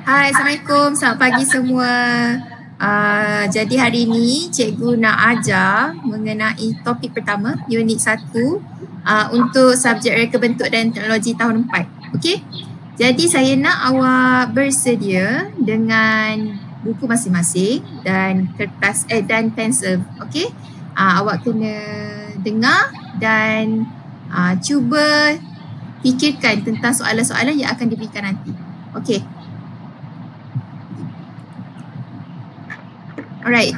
Hai, Assalamualaikum. Selamat pagi semua. Jadi hari ini cikgu nak ajar mengenai topik pertama, unit 1 untuk subjek reka bentuk dan teknologi tahun 4. Okey? Jadi saya nak awak bersedia dengan buku masing-masing dan kertas dan pensel. Okey? Awak kena dengar dan cuba fikirkan tentang soalan-soalan yang akan diberikan nanti. Okey. Alright,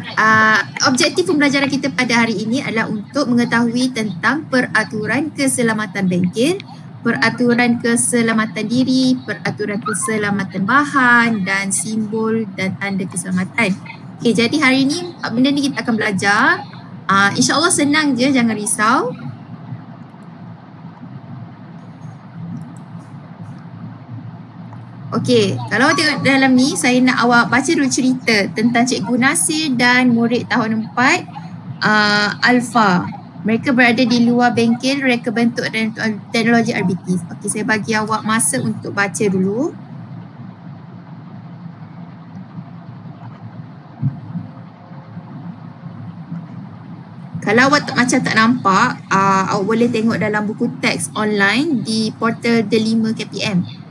objektif pembelajaran kita pada hari ini adalah untuk mengetahui tentang peraturan keselamatan bengkel, peraturan keselamatan diri, peraturan keselamatan bahan dan simbol dan tanda keselamatan. Okay, jadi hari ini benda ni kita akan belajar. InsyaAllah senang je, jangan risau. Okey, kalau tengok dalam ni, saya nak awak baca dulu cerita tentang Cikgu Nasir dan murid tahun 4 Alfa. Mereka berada di luar bengkel reka bentuk dan teknologi RBT. Okey, saya bagi awak masa untuk baca dulu. Kalau awak macam tak nampak, awak boleh tengok dalam buku teks online di portal The 5 KPM.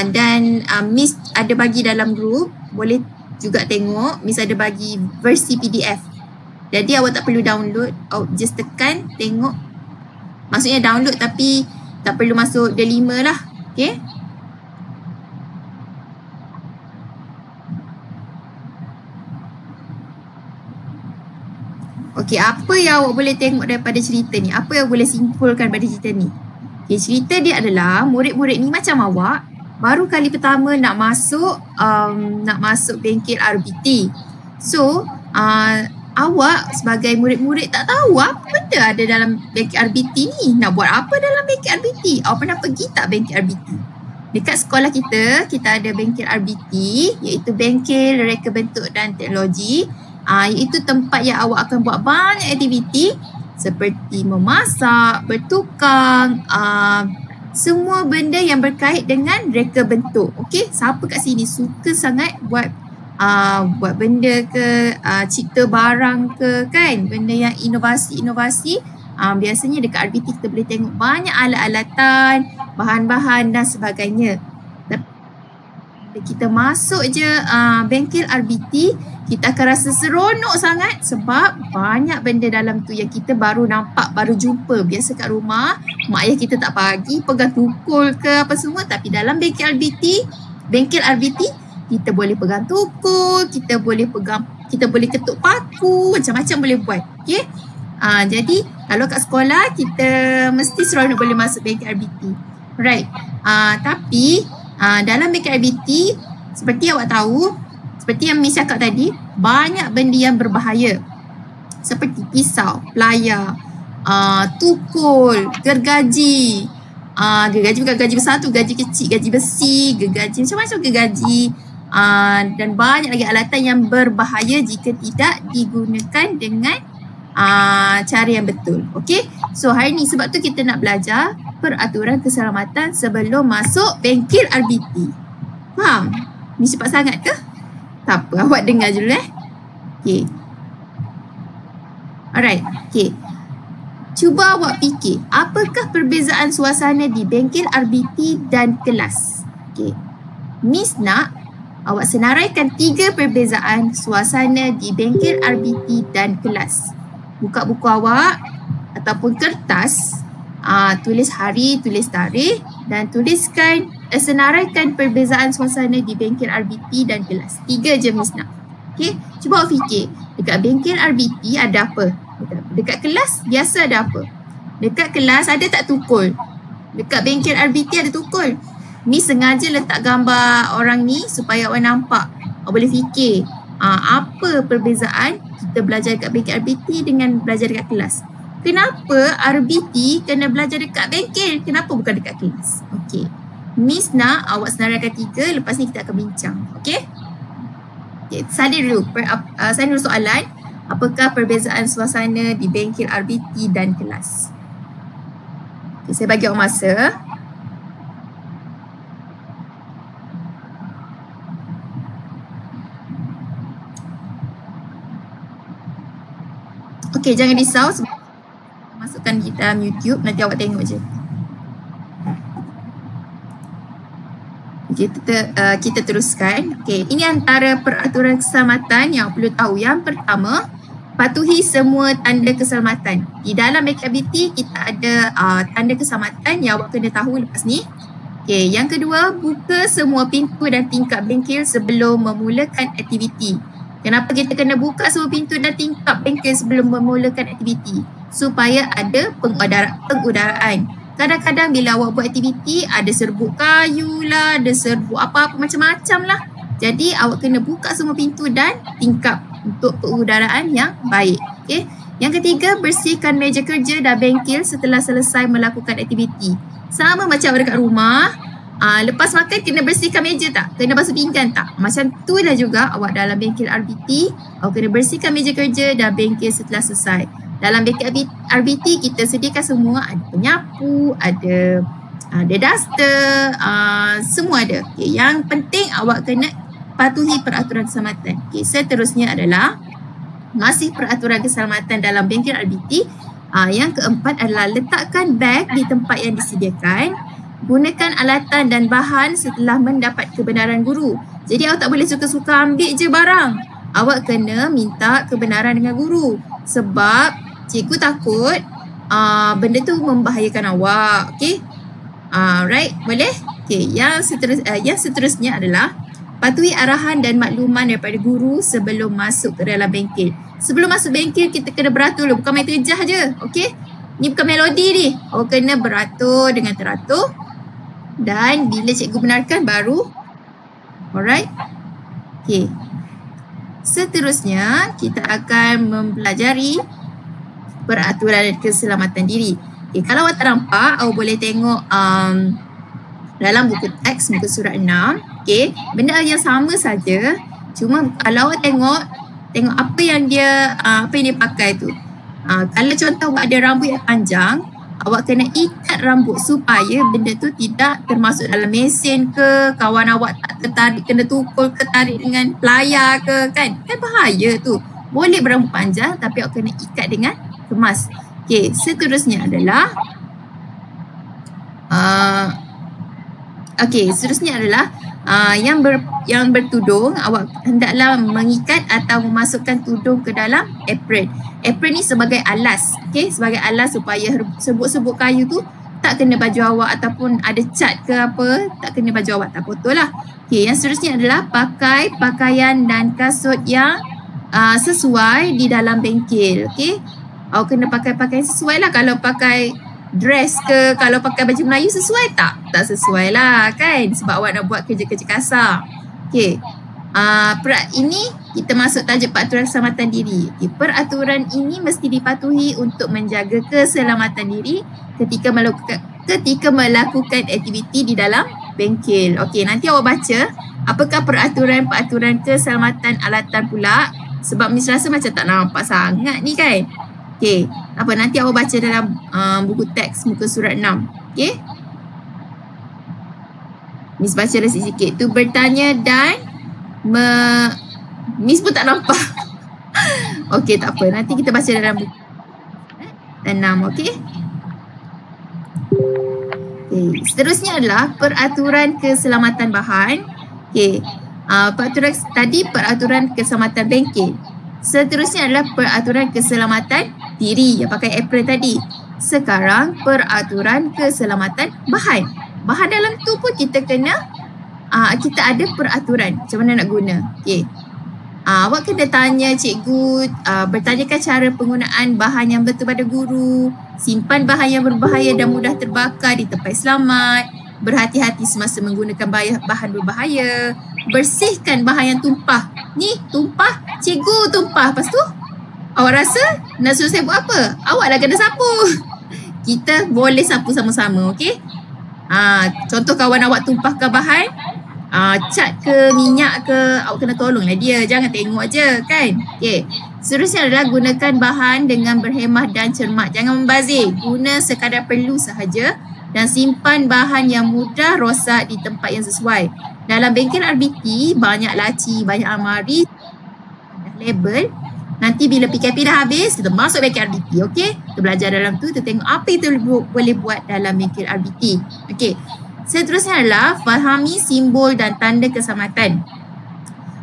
Dan Miss ada bagi dalam grup, boleh juga tengok. Miss ada bagi versi PDF. Jadi awak tak perlu download, awak just tekan, tengok. Maksudnya download tapi tak perlu masuk The 5 lah. Okay? Okay, apa yang awak boleh tengok daripada cerita ni? Apa yang boleh simpulkan pada cerita ni? Okay, cerita dia adalah murid-murid ni macam awak, baru kali pertama nak masuk bengkel RBT. So, awak sebagai murid-murid tak tahu apa benda ada dalam bengkel RBT ni. Nak buat apa dalam bengkel RBT? Awak pernah pergi tak bengkel RBT? Dekat sekolah kita ada bengkel RBT, iaitu bengkel reka bentuk dan teknologi. Iaitu tempat yang awak akan buat banyak aktiviti seperti memasak, bertukang, semua benda yang berkait dengan reka bentuk. Okey, siapa kat sini suka sangat buat benda ke, cipta barang ke kan, benda yang inovasi-inovasi. Biasanya dekat RBT kita boleh tengok banyak alat-alatan, bahan-bahan dan sebagainya. Kita masuk je bengkel RBT, kita akan rasa seronok sangat sebab banyak benda dalam tu yang kita baru nampak, baru jumpa. Biasa kat rumah, mak ayah kita tak bagi pegang tukul ke apa semua, tapi dalam bengkel RBT, kita boleh pegang tukul, kita boleh ketuk paku, macam-macam boleh buat. Okay? Jadi kalau kat sekolah, kita mesti seronok boleh masuk bengkel RBT. Right. Tapi dalam bengkel RBT, seperti awak tahu, seperti yang Miss cakap tadi, banyak benda yang berbahaya. Seperti pisau, pelayar, tukul, gergaji. Gergaji bukan gaji besar tu, gaji kecil, gaji besi, gergaji, macam-macam gergaji. Dan banyak lagi alatan yang berbahaya jika tidak digunakan dengan cara yang betul. Okay? So hari ni sebab tu kita nak belajar peraturan keselamatan sebelum masuk bengkel RBT. Faham? Ni cepat sangat ke? Tak apa, awak dengar dulu Okay. Alright, okay. Cuba awak fikir, apakah perbezaan suasana di bengkel RBT dan kelas? Okay. Miss nak awak senaraikan 3 perbezaan suasana di bengkel RBT dan kelas. Buka buku awak ataupun kertas, tulis hari, tulis tarikh dan tuliskan, senaraikan perbezaan suasana di bengkel RBT dan kelas. 3 je Miss nak. Okay, cuba awak fikir, dekat bengkel RBT ada apa? Dekat kelas biasa ada apa? Dekat kelas ada tak tukul? Dekat bengkel RBT ada tukul. Miss sengaja letak gambar orang ni supaya awak nampak. Awak boleh fikir, apa perbezaan kita belajar dekat bengkel RBT dengan belajar dekat kelas. Kenapa RBT kena belajar dekat bengkel? Kenapa bukan dekat kelas? Okey. Miss nak awak senaraikan 3, lepas ni kita akan bincang. Okey? Okay, salin dulu soalan. Apakah perbezaan suasana di bengkel RBT dan kelas? Okay, saya bagi awak masa. Okay, jangan risau sebab masukkan di dalam YouTube, nanti awak tengok je. Kita teruskan. Okay, ini antara peraturan keselamatan yang perlu tahu. Yang pertama, patuhi semua tanda keselamatan. Di dalam aktiviti kita ada tanda keselamatan yang awak kena tahu lepas ni. Okay, yang kedua, buka semua pintu dan tingkap bengkel sebelum memulakan aktiviti. Kenapa kita kena buka semua pintu dan tingkap bengkel sebelum memulakan aktiviti? Supaya ada pengudaraan. Kadang-kadang bila awak buat aktiviti, ada serbuk kayu lah, ada serbuk apa-apa macam-macam lah. Jadi awak kena buka semua pintu dan tingkap untuk pengudaraan yang baik. Okay. Yang ketiga, bersihkan meja kerja dan bengkel setelah selesai melakukan aktiviti. Sama macam dekat rumah, lepas makan kena bersihkan meja tak? Kena basuh pinggan tak? Macam tu lah juga awak dalam bengkel RBT, awak kena bersihkan meja kerja dan bengkel setelah selesai. Dalam bengkel RBT kita sediakan semua, ada penyapu, ada duster, semua ada. Okay, yang penting awak kena patuhi peraturan keselamatan. Okay, seterusnya adalah masih peraturan keselamatan dalam bengkel RBT. Yang keempat adalah letakkan beg di tempat yang disediakan. Gunakan alatan dan bahan setelah mendapat kebenaran guru. Jadi awak tak boleh suka-suka ambil je barang. Awak kena minta kebenaran dengan guru. Sebab cikgu takut benda tu membahayakan awak. Okay? Right? Boleh? Okay. Yang seterusnya adalah patuhi arahan dan makluman daripada guru sebelum masuk ke dalam bengkel. Sebelum masuk bengkel, kita kena beratur dulu. Bukan main terjah je. Okay? Ni bukan melodi ni. Awak kena beratur dengan teratur. Dan bila cikgu benarkan, baru. Alright? Okay. Seterusnya, kita akan mempelajari peraturan keselamatan diri. Okay, kalau awak tak nampak, awak boleh tengok dalam buku teks muka surat 6. Okay, benda yang sama saja. Cuma kalau awak tengok apa yang dia pakai tu. Kalau contoh awak ada rambut yang panjang, awak kena ikat rambut supaya benda tu tidak termasuk dalam mesin ke, kawan awak tak tertarik, kena tukul ke, tarik dengan pelayar ke, kan bahaya tu. Boleh berambut panjang tapi awak kena ikat dengan kemas. Okay, seterusnya adalah yang bertudung, awak hendaklah mengikat atau memasukkan tudung ke dalam apron. Apron ni sebagai alas, okay, sebagai alas supaya serbuk-serbuk kayu tu tak kena baju awak ataupun ada cat ke apa, tak kena baju awak, tak kotor lah. Okay, yang seterusnya adalah pakai pakaian dan kasut yang sesuai di dalam bengkel. Okay, awak kena pakai pakaian sesuai lah. Kalau pakai dress ke, kalau pakai baju Melayu sesuai tak? Tak sesuai lah kan, sebab awak nak buat kerja-kerja kasar. Okay, ini kita masuk tajuk peraturan keselamatan diri. Okay, peraturan ini mesti dipatuhi untuk menjaga keselamatan diri ketika melakukan aktiviti di dalam bengkel. Okay, nanti awak baca apakah peraturan-peraturan keselamatan alatan pula, sebab Miss rasa macam tak nampak sangat ni kan. Okay, apa nanti awak baca dalam buku teks muka surat 6. Okay, Miss baca sikit-sikit tu, bertanya dan Miss pun tak nampak. Okay, tak apa, nanti kita baca dalam buku 6. Okay. Okay, seterusnya adalah peraturan keselamatan bahan. Okay, peraturan keselamatan bengkel. Seterusnya adalah peraturan keselamatan diri yang pakai apron tadi. Sekarang peraturan keselamatan bahan. Bahan dalam tu pun kita kena kita ada peraturan macam mana nak guna. Okay. Awak kena tanya cikgu, bertanyakan cara penggunaan bahan yang betul pada guru, simpan bahan yang berbahaya dan mudah terbakar di tempat selamat, berhati-hati semasa menggunakan bahan berbahaya, bersihkan bahan yang tumpah. Ni tumpah, cikgu tumpah. Lepas tu awak rasa nak suruh saya buat apa? Awaklah kena sapu. Kita boleh sapu sama-sama, okey? Contoh kawan awak tumpahkan bahan, cat ke minyak ke, awak kena tolonglah dia, jangan tengok je kan. Okey. Seterusnya adalah gunakan bahan dengan berhemah dan cermat. Jangan membazir, guna sekadar perlu sahaja dan simpan bahan yang mudah rosak di tempat yang sesuai. Dalam bengkel RBT banyak laci, banyak almari, ada label. Nanti bila PKP dah habis, kita masuk bengkel RBT, okey? Kita belajar dalam tu, kita tengok apa kita boleh buat dalam bengkel RBT. Okey. Seterusnya adalah fahami simbol dan tanda keselamatan.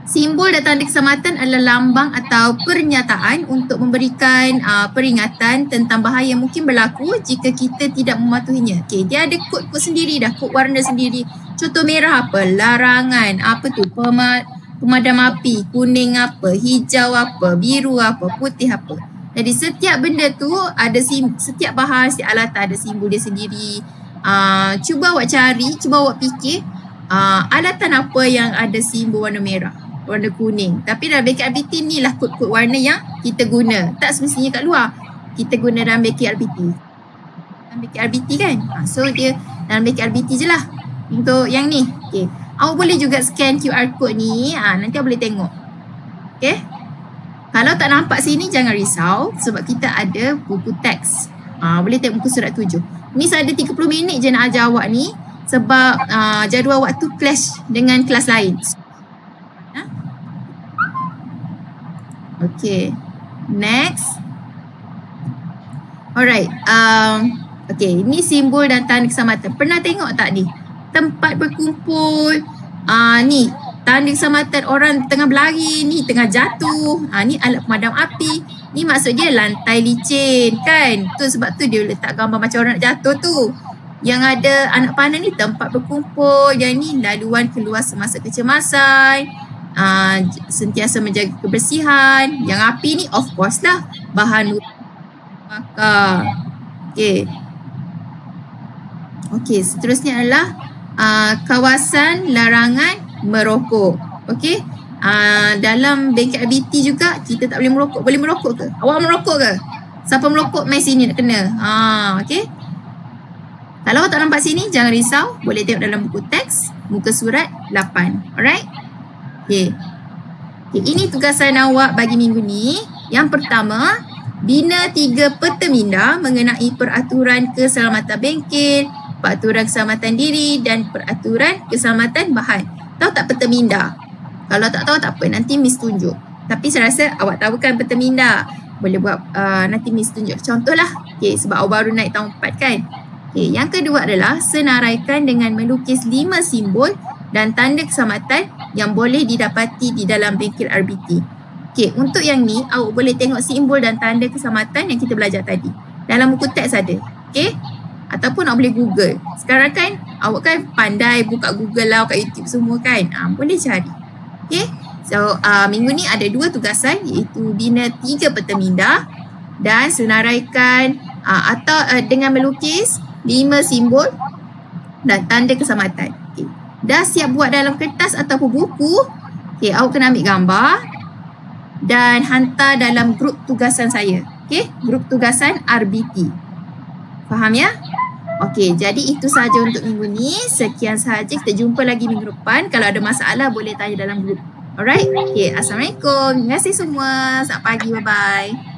Simbol dan tanda keselamatan adalah lambang atau pernyataan untuk memberikan peringatan tentang bahaya yang mungkin berlaku jika kita tidak mematuhinya. Okey, dia ada kod-kod sendiri dah, kod warna sendiri. Contoh merah apa? Larangan. Apa tu? Pemadam api. Kuning apa? Hijau apa? Biru apa? Putih apa? Jadi setiap benda tu ada setiap bahan, setiap alatan ada simbol dia sendiri. Cuba awak cari, cuba awak fikir alatan apa yang ada simbol warna merah, warna kuning. Tapi dalam bengkel RBT ni lah kod-kod warna yang kita guna. Tak semestinya kat luar. Kita guna dalam bengkel RBT. Dalam bengkel RBT kan? So dia dalam bengkel RBT je lah. Untuk yang ni. Okay. Awak boleh juga scan QR code ni. Nanti awak boleh tengok. Okay. Kalau tak nampak sini jangan risau. Sebab kita ada buku teks. Boleh tengok muka surat 7. Miss ada 30 minit je nak ajar awak ni. Sebab jadual awak tu clash dengan kelas lain. Okay. Next. Alright. Okay. Ni simbol dan tanda keselamatan. Pernah tengok tak ni? Tempat berkumpul. Ni. Tanda keselamatan orang tengah berlari. Ni tengah jatuh. Ni alat pemadam api. Ni maksud dia lantai licin kan. Tu sebab tu dia letak gambar macam orang nak jatuh tu. Yang ada anak panah ni tempat berkumpul. Yang ni laluan keluar semasa kecemasan. Sentiasa menjaga kebersihan. Yang api ni of course lah bahan bakar. Okay. Okay, seterusnya adalah kawasan larangan merokok. Okay. Dalam bengkel RBT juga kita tak boleh merokok. Boleh merokok ke? Awak merokok ke? Siapa merokok mai sini nak kena. Okay. Kalau tak nampak sini jangan risau. Boleh tengok dalam buku teks muka surat 8. Alright. Okay. Ini tugasan awak bagi minggu ni. Yang pertama, bina 3 peta minda mengenai peraturan keselamatan bengkel, peraturan keselamatan diri dan peraturan keselamatan bahan. Tahu tak peta minda? Kalau tak tahu tak apa, nanti Miss tunjuk. Tapi saya rasa awak tahu kan peta minda. Boleh buat nanti Miss tunjuk contohlah. Okay, sebab awak baru naik tahun 4 kan. Okay, yang kedua adalah senaraikan dengan melukis 5 simbol dan tanda keselamatan yang boleh didapati di dalam bengkel RBT. Okay, untuk yang ni awak boleh tengok simbol dan tanda keselamatan yang kita belajar tadi. Dalam buku teks ada. Okay. Ataupun awak boleh Google. Sekarang kan awak kan pandai buka Google lah, kat YouTube semua kan. Boleh cari. Okay. So minggu ni ada 2 tugasan iaitu bina 3 peta minda dan senaraikan atau dengan melukis 5 simbol dan tanda keselamatan. Okay. Dah siap buat dalam kertas ataupun buku. Okay, awak kena ambil gambar dan hantar dalam grup tugasan saya. Okay, grup tugasan RBT. Faham ya? Okey, jadi itu sahaja untuk minggu ni. Sekian sahaja. Kita jumpa lagi minggu depan. Kalau ada masalah boleh tanya dalam grup. Alright? Okay, Assalamualaikum. Terima kasih semua. Selamat pagi. Bye-bye.